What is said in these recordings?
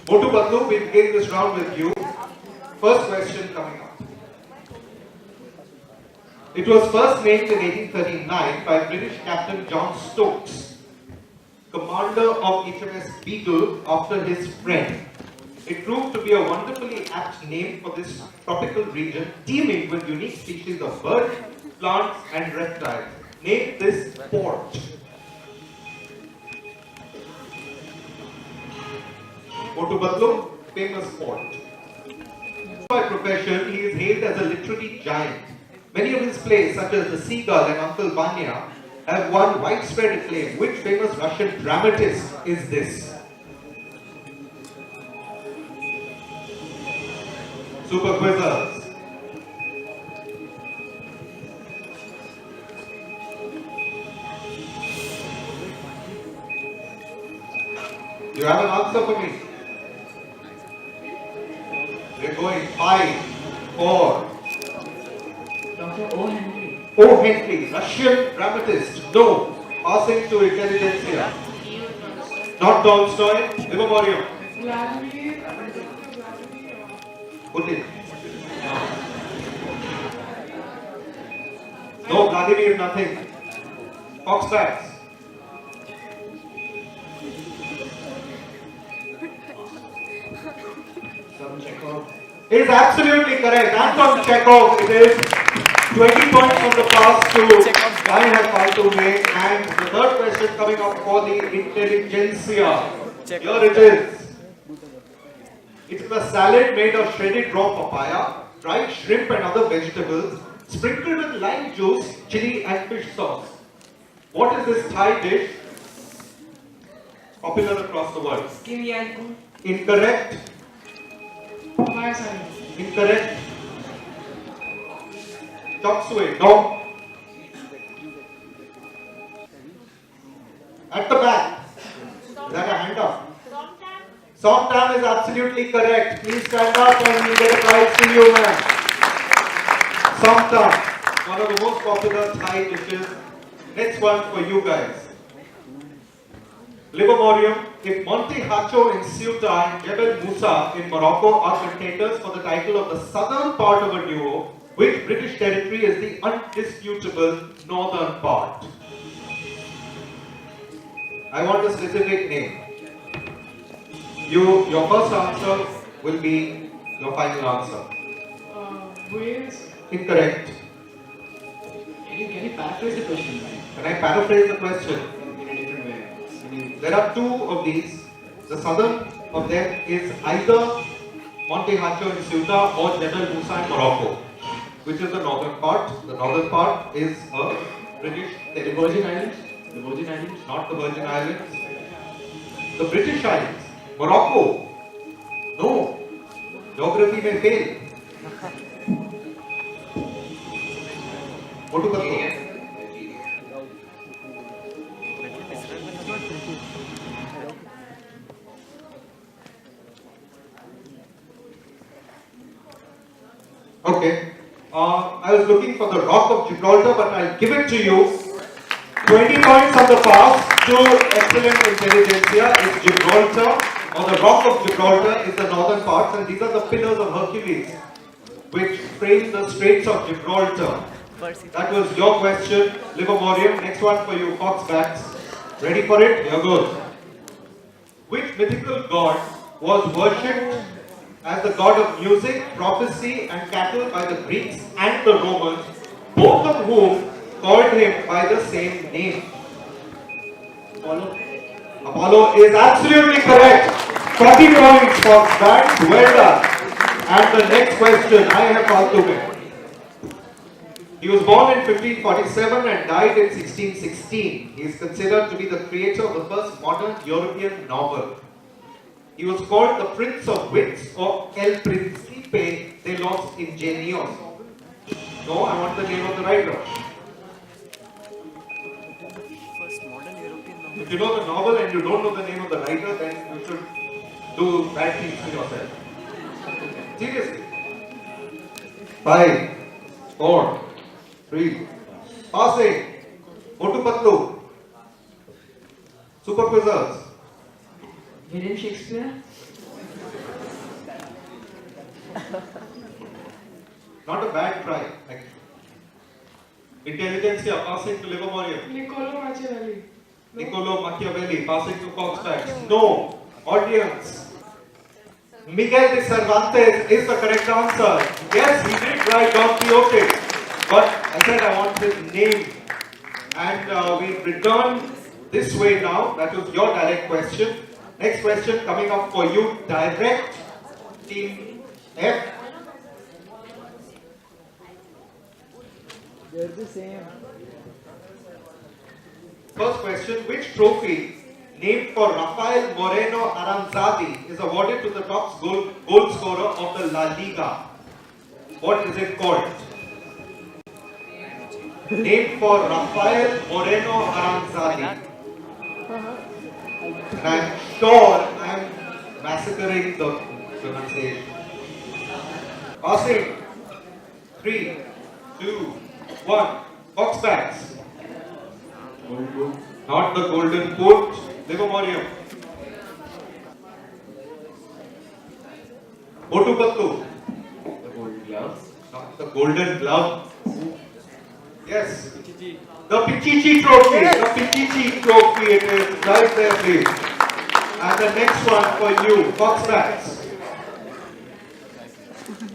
Motu Patlu, we begin this round with you. First question coming up. It was first named in 1839 by British Captain John Stokes, commander of HMS Beagle, after his friend. It proved to be a wonderfully apt name for this tropical region, teeming with unique species of birds, plants, and reptiles. Name this port. Motu Patlu, famous port. By profession, he is hailed as a literary giant. Many of his plays, such as The Seagull and Uncle Vanya, have won widespread acclaim. Which famous Russian dramatist is this? Super quizzers. You have an answer for me? We're going 5, 4. Dr. O. Henry. O. Henry, Russian dramatist. No. Passing to intelligentsia. Not Tolstoy. Livermorium. Putin. No, Vladimir, nothing. Foxbats. Chekhov. It is absolutely correct. Anton Chekhov. It is 20 points from the pass to I have Paltu made. And the third question coming up for the intelligentsia. Here it is. It is a salad made of shredded raw papaya, dried shrimp and other vegetables, sprinkled with lime juice, chili and fish sauce. What is this Thai dish? Popular across the world. Kim Yang. Incorrect. Incorrect. Chop suey. No. At the back. Is that a hand up? Somtam is absolutely correct. Please stand up and you get a prize to you, man. Somtam, one of the most popular Thai dishes. Next one for you guys. Livermorium. If Monte Hacho in Ceuta and Jebel Musa in Morocco are contenders for the title of the southern part of a duo, which British territory is the undisputable northern part? I want a specific name. Your first answer will be your final answer. Wales. Incorrect. Can you paraphrase the question, right? Can I paraphrase the question? In a different way. There are two of these. The southern of them is either Monte Hacho in Ceuta or Jebel Musa in Morocco. Which is the northern part? The northern part is a British The Virgin Islands? The Virgin Islands? Not the Virgin Islands. The British Islands. Morocco. No. Geography may fail. Motu Patlu. Okay. I was looking for the Rock of Gibraltar, but I'll give it to you. 20 points on the pass to excellent intelligentsia is Gibraltar, or the Rock of Gibraltar is the northern parts, and these are the pillars of Hercules, which frame the Straits of Gibraltar. That was your question, Livermorium. Next one for you, Foxbats. Ready for it? Here goes. Which mythical god was worshipped as the god of music, prophecy, and cattle by the Greeks and the Romans, both of whom called him by the same name? Apollo. Apollo is absolutely correct. 40 points, Foxbats. Well done. And the next question, I have Paltu mein. He was born in 1547 and died in 1616. He is considered to be the creator of the first modern European novel. He was called the Prince of Wits, or El Príncipe de los Ingenios. No, I want the name of the writer. If you know the novel and you don't know the name of the writer, then you should do bad things to yourself. Seriously. 5, 4, 3. Passing. Motu Patlu. Super quizzers. William Shakespeare? Not a bad try, actually. Intelligentsia passing to Livermore. Niccolo Machiavelli. Niccolo Machiavelli passing to Foxfax. No. Audience. Miguel de Cervantes is the correct answer. Yes, he did write Don Quixote. But I said I want his name. And we return this way now. That was your direct question. Next question coming up for you. Direct. Team F. They're the same. First question, which trophy named for Rafael Moreno Aranzadi is awarded to the top goal scorer of the La Liga? What is it called? Named for Rafael Moreno Aranzadi. And I'm sure I'm massacring the pronunciation. Passing. 3, 2, 1. Foxbacks. Not the golden boot. Livermore. Otupattu. The gold gloves. Not the golden glove. Yes. The Pichichi trophy. The Pichichi trophy it is. Right there, please. And the next one for you. Foxbacks.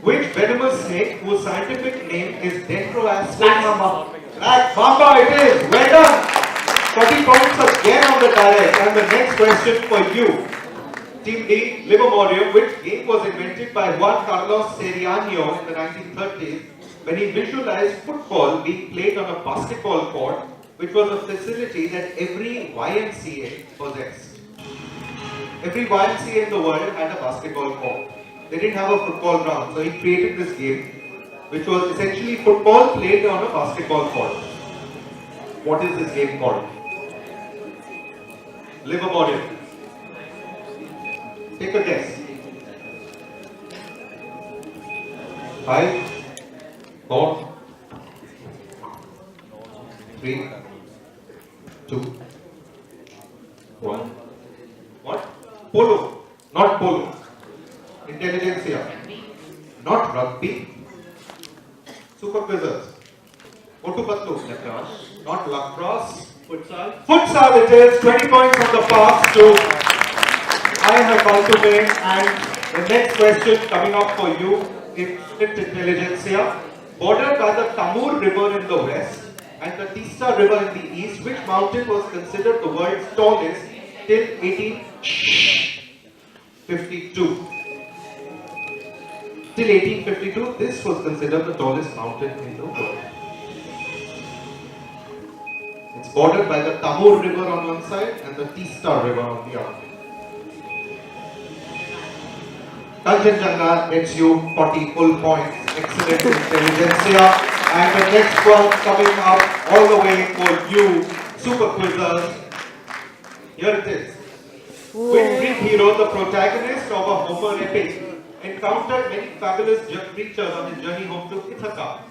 Which venomous snake whose scientific name is Dendroaspis? Black Mamba. Black Mamba it is. Well done. 40 points again on the direct. And the next question for you. Team D, Livermore. Which game was invented by Juan Carlos Seriano in the 1930s when he visualized football being played on a basketball court, which was a facility that every YMCA possessed. Every YMCA in the world had a basketball court. They didn't have a football ground, so he created this game, which was essentially football played on a basketball court. What is this game called? Livermore. Take a guess. 5, 4, 3, 2, 1. What? Polo. Not polo. Intelligentsia. Not rugby. Super quizzers. Otupattu. Lacrosse. Not lacrosse. Futsal. Futsal it is. 20 points on the pass to I have Baltume. And the next question coming up for you is strict intelligentsia. Bordered by the Tamur River in the west and the Tista River in the east, which mountain was considered the world's tallest till 1852? Till 1852, this was considered the tallest mountain in the world. It's bordered by the Tamur River on one side and the Tista River on the other. Kanchenjunga gets you 40 full points. Excellent intelligentsia. And the next one coming up all the way for you, super quizzers. Here it is. Which Greek hero, the protagonist of a Homer epic, encountered many fabulous creatures on his journey home to Ithaca?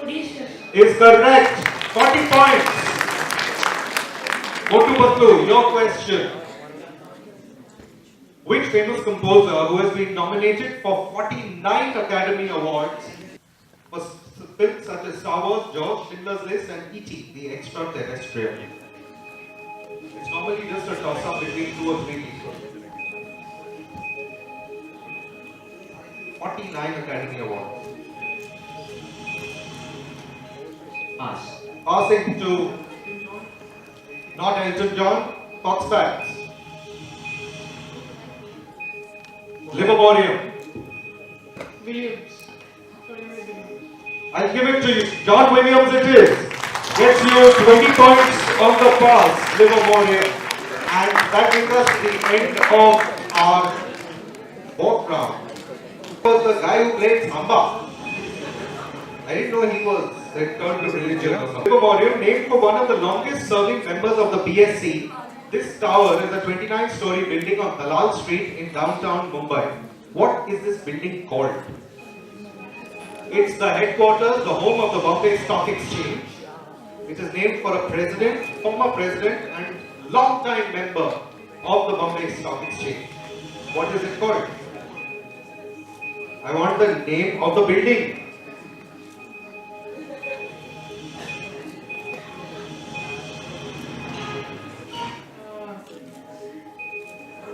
Odysseus. Is correct. 40 points. Otupattu, your question. Which famous composer who has been nominated for 49 Academy Awards for films such as Star Wars, George, Schindler's List and E.T. the Extraterrestrial? It's normally just a toss-up between 2 or 3 people. 49 Academy Awards. Pass. Passing to not Elton John, Foxbacks. Livermore. Williams. Tony Williams. I'll give it to you. John Williams it is. Gets you 20 points on the pass, Livermore. And that brings us to the end of our fourth round. It was the guy who played Samba. I didn't know he was turned to religion or something. Livermore, named for one of the longest serving members of the BSC, this tower is a 29-story building on Dalal Street in downtown Mumbai. What is this building called? It's the headquarters, the home of the Bombay Stock Exchange. It is named for a president, former president and long-time member of the Bombay Stock Exchange. What is it called? I want the name of the building.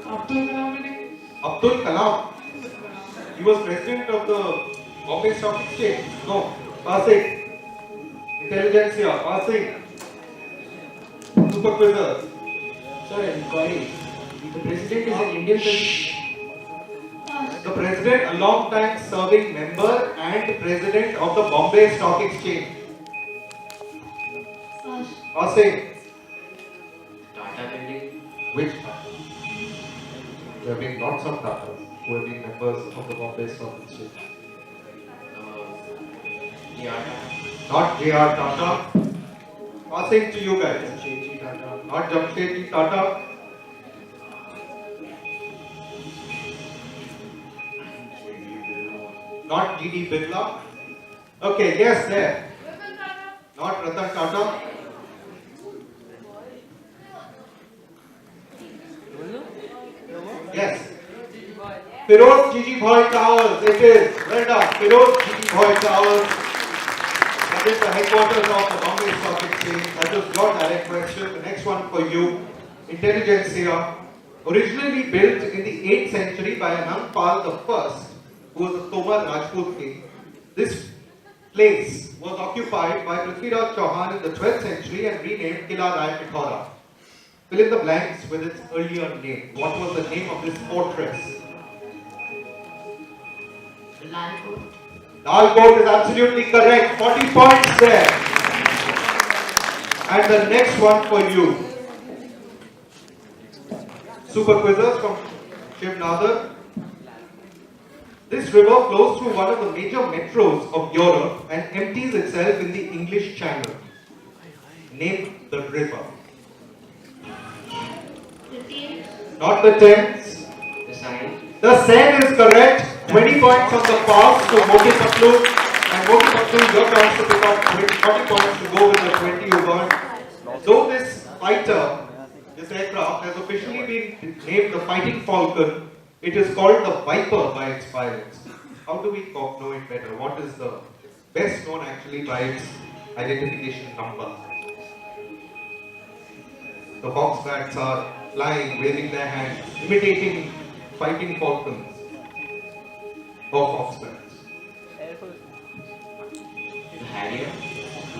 Abdul Kalam building. Abdul Kalam. He was president of the Bombay Stock Exchange. No. Passing. Intelligentsia. Passing. Super quizzers. Sir, inquiry. The president is an Indian president. The president, a long time serving member and president of the Bombay Stock Exchange. Passing. Tata building. Which Tata? There have been lots of Tatas who have been members of the Bombay Stock Exchange. Tata. Not J.R. Tata. Passing to you guys. Jamshedji Tata. Not Jamshedji Tata. Not G.D. Birla. Okay, yes, there. Not Ratan Tata. Yes. Firoz Gigi Bhai Towers. It is. Well done. Firoz Gigi Bhai Towers. That is the headquarters of the Bombay Stock Exchange. That was your direct question. The next one for you. Intelligentsia. Originally built in the 8th century by Anangpal I, who was a Tomar Rajput king. This place was occupied by Prithviraj Chauhan in the 12th century and renamed Kila Rai Pithora. Fill in the blanks with its earlier name. What was the name of this fortress? Lal Fort. Lal Fort is absolutely correct. 40 points there. And the next one for you. Super quizzers from Shiv Nadar. This river flows through one of the major metros of Europe and empties itself in the English Channel. Name the river. Not the Thames. The sign. The Seine is correct. 20 points on the pass to Moti Patlu. And Moti Patlu, your chance to pick up 40 points to go with the 20 you got. Though this fighter, this aircraft, has officially been named the Fighting Falcon, it is called the Viper by its pilots. How do we know it better? What is the best known actually by its identification number? The Foxbats are flying, waving their hands, imitating fighting falcons or Foxbats. The Harrier.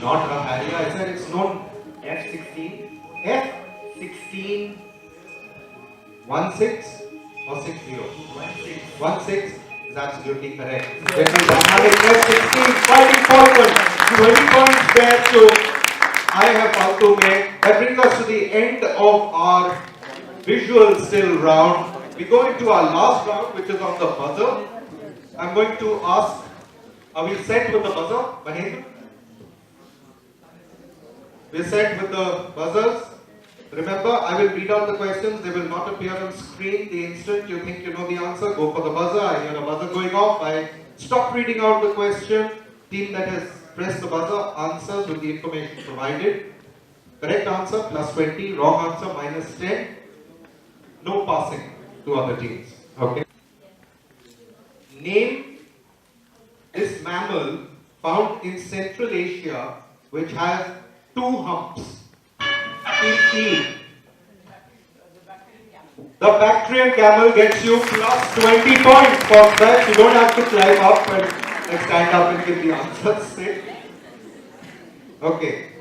Not a Harrier, I said it's known F-16. F-16 16 or 60? 16 is absolutely correct. That is dynamic F-16 fighting falcon. 20 points there to I have Falco made. That brings us to the end of our visual still round. We go into our last round, which is on the buzzer. I'm going to ask, are we set with the buzzer, Mahendra? We're set with the buzzers. Remember, I will read out the questions. They will not appear on screen. The instant you think you know the answer, go for the buzzer. I hear a buzzer going off. I stop reading out the question. Team that has pressed the buzzer answers with the information provided. Correct answer plus 20. Wrong answer minus 10. No passing to other teams. Okay. Name this mammal found in Central Asia which has 2 humps. E. The Bactrian camel gets you plus 20 points for that. You don't have to climb up and stand up and give the answers. Okay.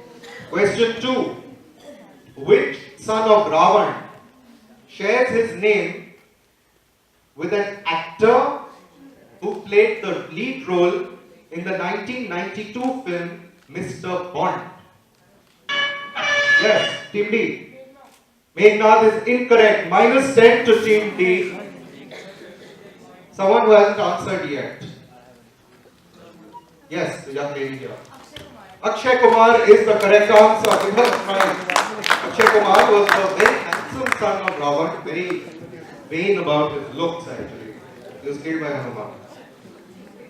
Question 2. Which son of Ravan shares his name with an actor who played the lead role in the 1992 film Mr. Bond? Yes, Team D. Meghnad is incorrect. Minus 10 to Team D. Someone who hasn't answered yet. Yes, the young lady here. Akshay Kumar is the correct answer. Give her a smile. Akshay Kumar was the very handsome son of Ravan, very vain about his looks actually. He was killed by Hanuman.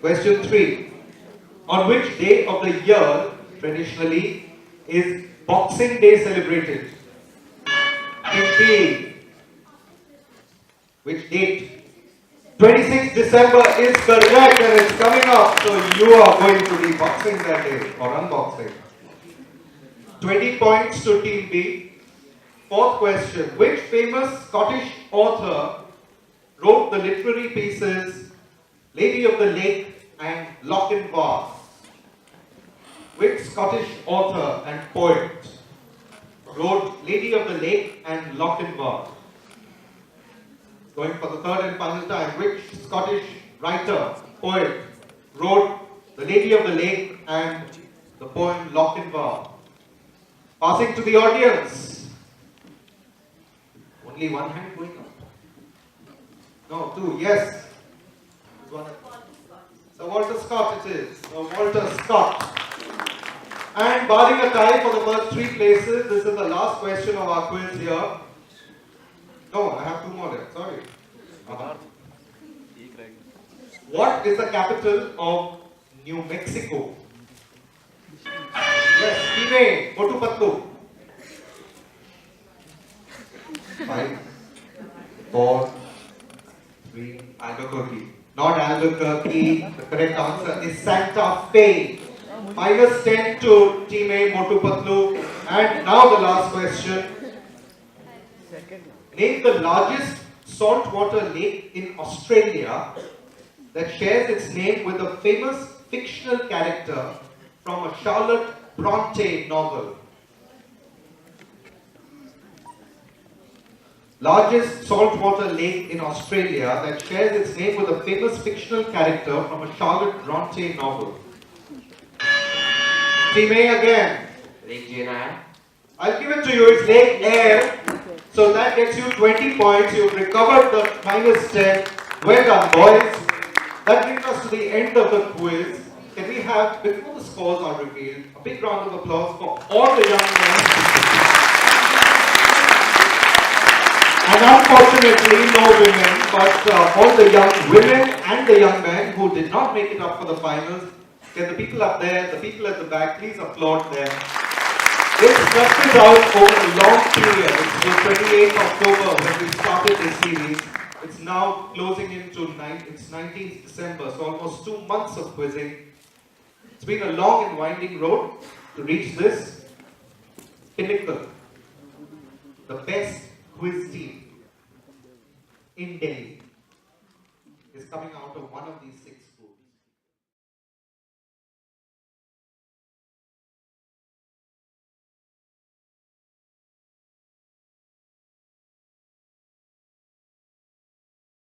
Question 3. On which day of the year, traditionally, is Boxing Day celebrated? Team B. Which date? 26th December is correct and it's coming up. So you are going to be boxing that day or unboxing. 20 points to Team B. Fourth question. Which famous Scottish author wrote the literary pieces Lady of the Lake and Lochinvar? Which Scottish author and poet wrote Lady of the Lake and Lochinvar? Going for the third and final time. Which Scottish writer, poet wrote The Lady of the Lake and the poem Lochinvar? Passing to the audience. Only one hand going up. No, two. Yes. One. Sir Walter Scott it is. Sir Walter Scott. And barring a tie for the first three places, this is the last question of our quiz here. No, I have two more there. Sorry. What is the capital of New Mexico? Yes, Ime, Motupattu. 5, 4, 3, Albuquerque. Not Albuquerque. The correct answer is Santa Fe. Minus 10 to Team A, Motupatlu. And now the last question. Name the largest saltwater lake in Australia that shares its name with a famous fictional character from a Charlotte Bronte novel. Largest saltwater lake in Australia that shares its name with a famous fictional character from a Charlotte Bronte novel. Team A again. Lake Geneva. I'll give it to you. It's Lake Air. So that gets you 20 points. You've recovered the minus 10. Well done, boys. That brings us to the end of the quiz. Can we have, before the scores are revealed, a big round of applause for all the young men. And unfortunately, no women, but all the young women and the young men who did not make it up for the finals. Can the people up there, the people at the back, please applaud them. This stretches out over a long period. It's the 28th October when we started this series. It's now closing into it's 19th December, so almost 2 months of quizzing. It's been a long and winding road to reach this pinnacle. The best quiz team in Delhi is coming out of one of these 6 schools.